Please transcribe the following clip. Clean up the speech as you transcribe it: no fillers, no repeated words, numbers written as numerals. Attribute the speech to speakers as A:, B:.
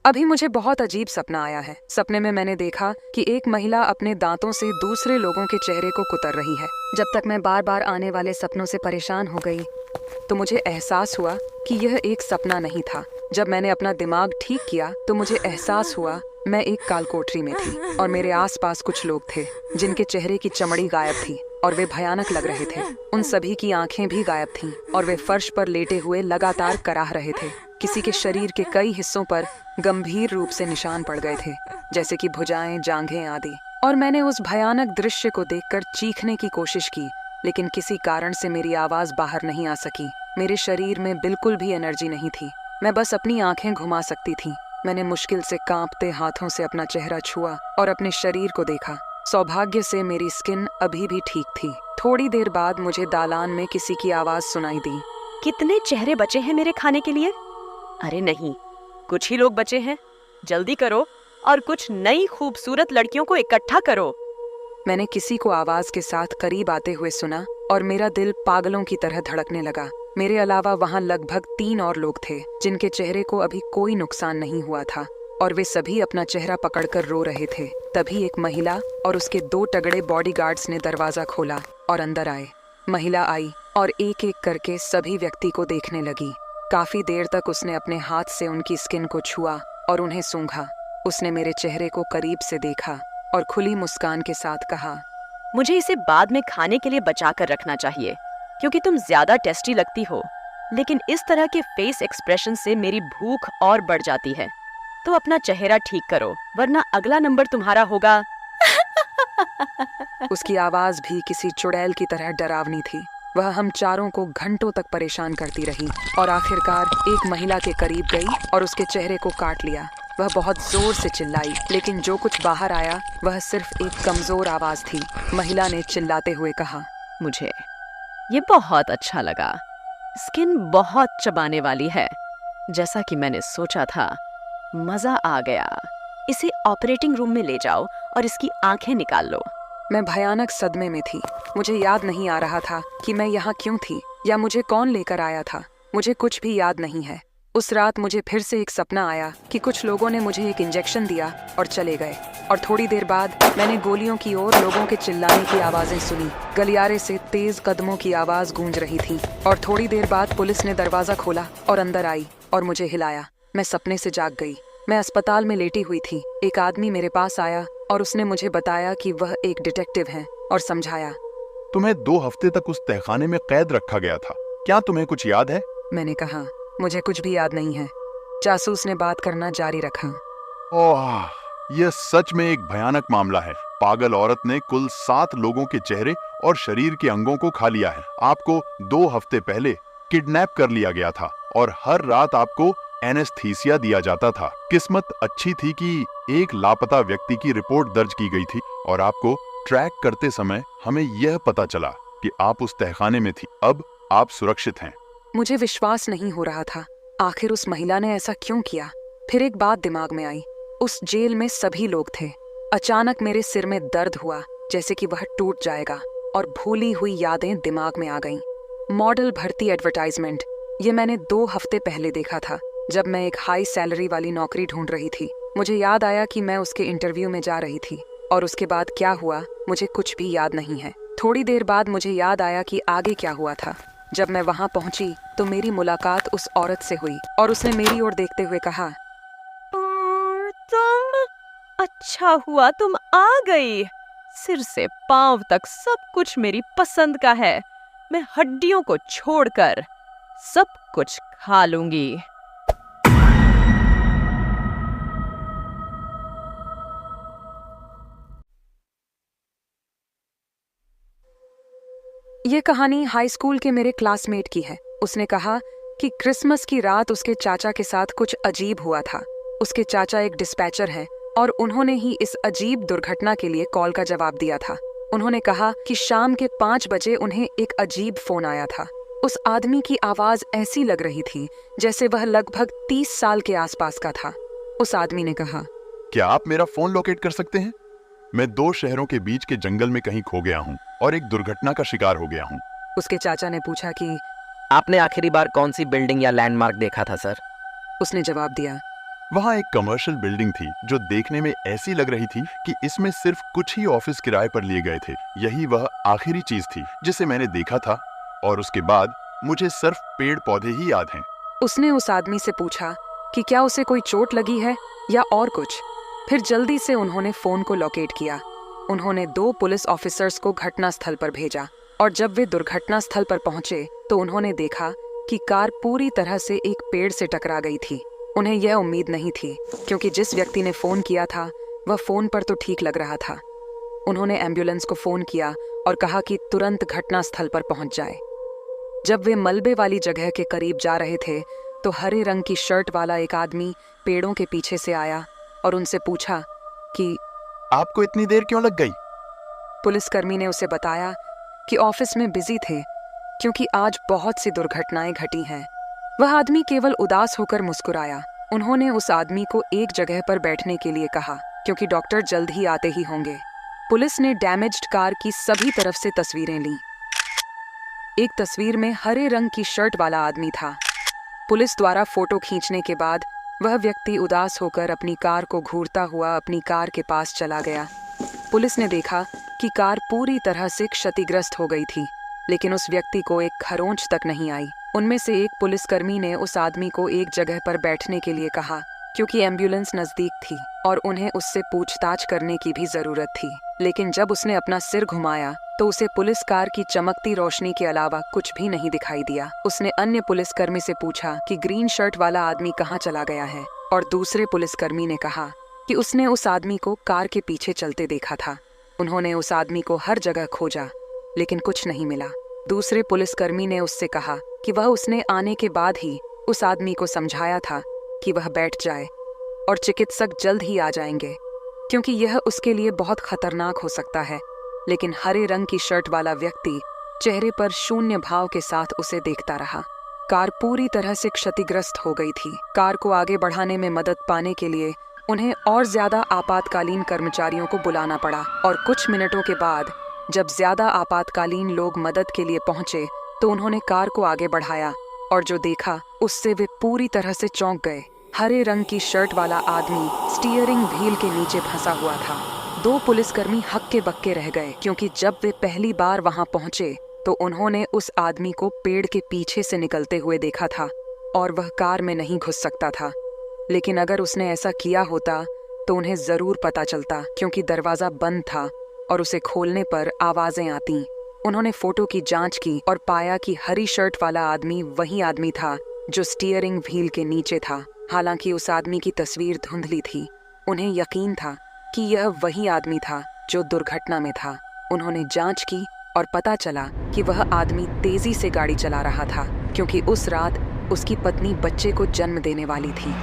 A: अभी मुझे बहुत अजीब सपना आया है। सपने में मैंने देखा कि एक महिला अपने दांतों से दूसरे लोगों के चेहरे को कुतर रही है। जब तक मैं बार बार आने वाले सपनों से परेशान हो गई तो मुझे एहसास हुआ कि यह एक सपना नहीं था। जब मैंने अपना दिमाग ठीक किया तो मुझे एहसास हुआ मैं एक कालकोठरी में थी और मेरे आसपास कुछ लोग थे जिनके चेहरे की चमड़ी गायब थी और वे भयानक लग रहे थे। उन सभी की आंखें भी गायब थीं और वे फर्श पर लेटे हुए लगातार कराह रहे थे। किसी के शरीर के कई हिस्सों पर गंभीर रूप से निशान पड़ गए थे, जैसे कि भुजाएं, जांघें आदि। और मैंने उस भयानक दृश्य को देखकर चीखने की कोशिश की, लेकिन किसी कारण से मेरी आवाज बाहर नहीं आ सकी। मेरे शरीर में बिल्कुल भी एनर्जी नहीं थी। मैं बस अपनी आंखें घुमा सकती थी। मैंने मुश्किल से कांपते हाथों से अपना चेहरा छुआ और अपने शरीर को देखा। सौभाग्य से मेरी स्किन अभी भी ठीक थी। थोड़ी देर बाद मुझे दालान में किसी की आवाज सुनाई दी।
B: कितने चेहरे बचे हैं मेरे खाने के लिए? अरे नहीं, कुछ ही लोग बचे हैं। जल्दी करो और कुछ नई खूबसूरत लड़कियों को इकट्ठा करो।
A: मैंने किसी को आवाज के साथ करीब आते हुए सुना और मेरा दिल पागलों की तरह धड़कने लगा। मेरे अलावा वहां लगभग 3 और लोग थे जिनके चेहरे को अभी कोई नुकसान नहीं हुआ था और वे सभी अपना चेहरा पकड़कर रो रहे थे। तभी एक महिला और उसके 2 तगड़े बॉडीगार्ड्स ने दरवाजा खोला और अंदर आए। महिला आई और एक एक करके सभी व्यक्ति को देखने लगी। काफी देर तक उसने अपने हाथ से उनकी स्किन को छुआ और उन्हें सूंघा। उसने मेरे चेहरे को करीब से देखा और खुली मुस्कान के साथ कहा,
B: मुझे इसे बाद में खाने के लिए बचा कर रखना चाहिए क्योंकि तुम ज्यादा टेस्टी लगती हो, लेकिन इस तरह के फेस एक्सप्रेशन से मेरी भूख और बढ़ जाती है। तो अपना चेहरा ठीक करो वरना अगला नंबर तुम्हारा होगा।
A: उसकी आवाज भी किसी चुड़ैल की तरह डरावनी थी। वह हम चारों को घंटों तक परेशान करती रही और आखिरकार एक महिला के करीब गई और उसके चेहरे को काट लिया। वह बहुत जोर से चिल्लाई, लेकिन जो कुछ बाहर आया वह सिर्फ एक कमजोर आवाज थी। महिला ने चिल्लाते हुए कहा,
B: मुझे ये बहुत अच्छा लगा। स्किन बहुत चबाने वाली है, जैसा कि मैंने सोचा था। मजा आ गया। इसे ऑपरेटिंग रूम में ले जाओ और इसकी आंखें निकाल लो।
A: मैं भयानक सदमे में थी। मुझे याद नहीं आ रहा था कि मैं यहाँ क्यों थी या मुझे कौन लेकर आया था। मुझे कुछ भी याद नहीं है। उस रात मुझे फिर से एक सपना आया कि कुछ लोगों ने मुझे एक इंजेक्शन दिया और चले गए और थोड़ी देर बाद मैंने गोलियों की ओर लोगों के चिल्लाने की आवाजें सुनी। गलियारे से तेज कदमों की आवाज गूंज रही थी और थोड़ी देर बाद पुलिस ने दरवाजा खोला और अंदर आई और मुझे हिलाया। मैं सपने से जाग गई। मैं अस्पताल में लेटी हुई थी। एक आदमी मेरे पास आया और उसने मुझे बताया कि वह एक डिटेक्टिव है और समझाया,
C: तुम्हें 2 हफ्ते तक उस तहखाने में कैद रखा गया था। क्या तुम्हें कुछ याद है?
A: मैंने कहा, मुझे कुछ भी याद नहीं है। जासूस ने बात करना जारी रखा।
C: ओह, यह सच में एक भयानक मामला है। पागल औरत ने कुल 7 लोगों के चेहरे और शरीर के अंगों को खा लिया है। आपको 2 हफ्ते पहले किडनैप कर लिया गया था और हर रात आपको एनेस्थीसिया दिया जाता था। किस्मत अच्छी थी कि एक लापता व्यक्ति की रिपोर्ट दर्ज की गई थी और आपको ट्रैक करते समय हमें यह पता चला कि आप उस तहखाने में थी। अब आप सुरक्षित हैं।
A: मुझे विश्वास नहीं हो रहा था। आखिर उस महिला ने ऐसा क्यों किया? फिर एक बात दिमाग में आई। उस जेल में सभी लोग थे। अचानक मेरे सिर में दर्द हुआ, जैसे कि वह टूट जाएगा और भूली हुई यादें दिमाग में आ गईं। मॉडल भर्ती एडवर्टाइजमेंट, ये मैंने 2 हफ्ते पहले देखा था जब मैं एक हाई सैलरी वाली नौकरी ढूंढ रही थी। मुझे याद आया कि मैं उसके इंटरव्यू में जा रही थी और उसके बाद क्या हुआ मुझे कुछ भी याद नहीं है। थोड़ी देर बाद मुझे याद आया कि आगे क्या हुआ था। जब मैं वहां पहुंची तो मेरी मुलाकात उस औरत से हुई और उसने मेरी ओर देखते हुए कहा,
B: तुम, अच्छा हुआ तुम आ गई। सिर से पांव तक सब कुछ मेरी पसंद का है। मैं हड्डियों को छोड़कर सब कुछ खा लूंगी।
A: यह कहानी हाई स्कूल के मेरे क्लासमेट की है। उसने कहा कि क्रिसमस की रात उसके चाचा के साथ कुछ अजीब हुआ था। उसके चाचा एक डिस्पैचर हैं और उन्होंने ही इस अजीब दुर्घटना के लिए कॉल का जवाब दिया था। उन्होंने कहा कि शाम के 5 बजे उन्हें एक अजीब फोन आया था। उस आदमी की आवाज ऐसी लग रही थी जैसे वह लगभग 30 साल के आसपास का था। उस आदमी ने कहा,
C: क्या आप मेरा फोन लोकेट कर सकते हैं? मैं 2 शहरों के बीच के जंगल में कहीं खो गया हूँ और एक दुर्घटना का शिकार हो गया हूँ।
A: उसके चाचा ने पूछा कि
D: आपने आखिरी बार कौन सी बिल्डिंग या लैंडमार्क देखा था सर?
A: उसने जवाब दिया,
C: वहाँ एक कमर्शियल बिल्डिंग थी जो देखने में ऐसी लग रही थी कि इसमें सिर्फ कुछ ही ऑफिस किराए पर लिए गए थे। यही वह आखिरी चीज थी जिसे मैंने देखा था, और उसके बाद मुझे सिर्फ पेड़ पौधे ही याद हैं।
A: उसने उस आदमी से पूछा कि क्या उसे कोई चोट लगी है या और कुछ। फिर जल्दी से उन्होंने फोन को लोकेट किया। उन्होंने 2 पुलिस ऑफिसर्स को घटनास्थल पर भेजा, और जब वे दुर्घटना स्थल पर पहुंचे तो उन्होंने देखा कि कार पूरी तरह से एक पेड़ से टकरा गई थी। उन्हें यह उम्मीद नहीं थी, क्योंकि जिस व्यक्ति ने फोन किया था वह फोन पर तो ठीक लग रहा था। उन्होंने एम्बुलेंस को फोन किया और कहा कि तुरंत घटनास्थल पर पहुंच जाए। जब वे मलबे वाली जगह के करीब जा रहे थे तो हरे रंग की शर्ट वाला एक आदमी पेड़ों के पीछे से आया और उनसे पूछा कि
C: आपको इतनी देर क्यों लग गई?
A: पुलिसकर्मी ने उसे बताया कि ऑफिस में बिजी थे, क्योंकि आज बहुत सी दुर्घटनाएं घटी हैं। वह आदमी केवल उदास होकर मुस्कुराया। उन्होंने उस आदमी को एक जगह पर बैठने के लिए कहा, क्योंकि डॉक्टर जल्द ही आते ही होंगे। पुलिस ने डैमेज्ड कार की सभी तरफ से तस्वीरें लीं। एक तस्वीर में हरे रंग की शर्ट वाला आदमी था। पुलिस द्वारा फोटो खींचने के बाद वह व्यक्ति उदास होकर अपनी कार को घूरता हुआ अपनी कार के पास चला गया। पुलिस ने देखा कि कार पूरी तरह से क्षतिग्रस्त हो गई थी, लेकिन उस व्यक्ति को एक खरोंच तक नहीं आई। उनमें से एक पुलिसकर्मी ने उस आदमी को एक जगह पर बैठने के लिए कहा, क्योंकि एम्बुलेंस नजदीक थी और उन्हें उससे पूछताछ करने की भी जरूरत थी। लेकिन जब उसने अपना सिर घुमाया तो उसे पुलिस कार की चमकती रोशनी के अलावा कुछ भी नहीं दिखाई दिया। उसने अन्य पुलिसकर्मी से पूछा कि ग्रीन शर्ट वाला आदमी कहाँ चला गया है, और दूसरे पुलिसकर्मी ने कहा कि उसने उस आदमी को कार के पीछे चलते देखा था। उन्होंने उस आदमी को हर जगह खोजा, लेकिन कुछ नहीं मिला। दूसरे पुलिसकर्मी ने उससे कहा कि वह उसने आने के बाद ही उस आदमी को समझाया था कि वह बैठ जाए और चिकित्सक जल्द ही आ जाएंगे, क्योंकि यह उसके लिए बहुत खतरनाक हो सकता है। लेकिन हरे रंग की शर्ट वाला व्यक्ति चेहरे पर शून्य भाव के साथ उसे देखता रहा। कार पूरी तरह से क्षतिग्रस्त हो गई थी। कार को आगे बढ़ाने में मदद पाने के लिए उन्हें और ज्यादा आपातकालीन कर्मचारियों को बुलाना पड़ा, और कुछ मिनटों के बाद जब ज्यादा आपातकालीन लोग मदद के लिए पहुंचे तो उन्होंने कार को आगे बढ़ाया, और जो देखा उससे वे पूरी तरह से चौंक गए। हरे रंग की शर्ट वाला आदमी स्टीयरिंग व्हील के नीचे फंसा हुआ था। 2 पुलिसकर्मी हक्के बक्के रह गए, क्योंकि जब वे पहली बार वहां पहुंचे तो उन्होंने उस आदमी को पेड़ के पीछे से निकलते हुए देखा था, और वह कार में नहीं घुस सकता था। लेकिन अगर उसने ऐसा किया होता तो उन्हें जरूर पता चलता, क्योंकि दरवाजा बंद था और उसे खोलने पर आवाजें आती। उन्होंने फोटो की जांच की और पाया कि हरी शर्ट वाला आदमी वही आदमी था जो स्टीयरिंग व्हील के नीचे था। हालांकि उस आदमी की तस्वीर धुंधली थी, उन्हें यकीन था कि यह वही आदमी था जो दुर्घटना में था। उन्होंने जांच की और पता चला कि वह आदमी तेजी से गाड़ी चला रहा था, क्योंकि उस रात उसकी पत्नी बच्चे को जन्म देने वाली थी।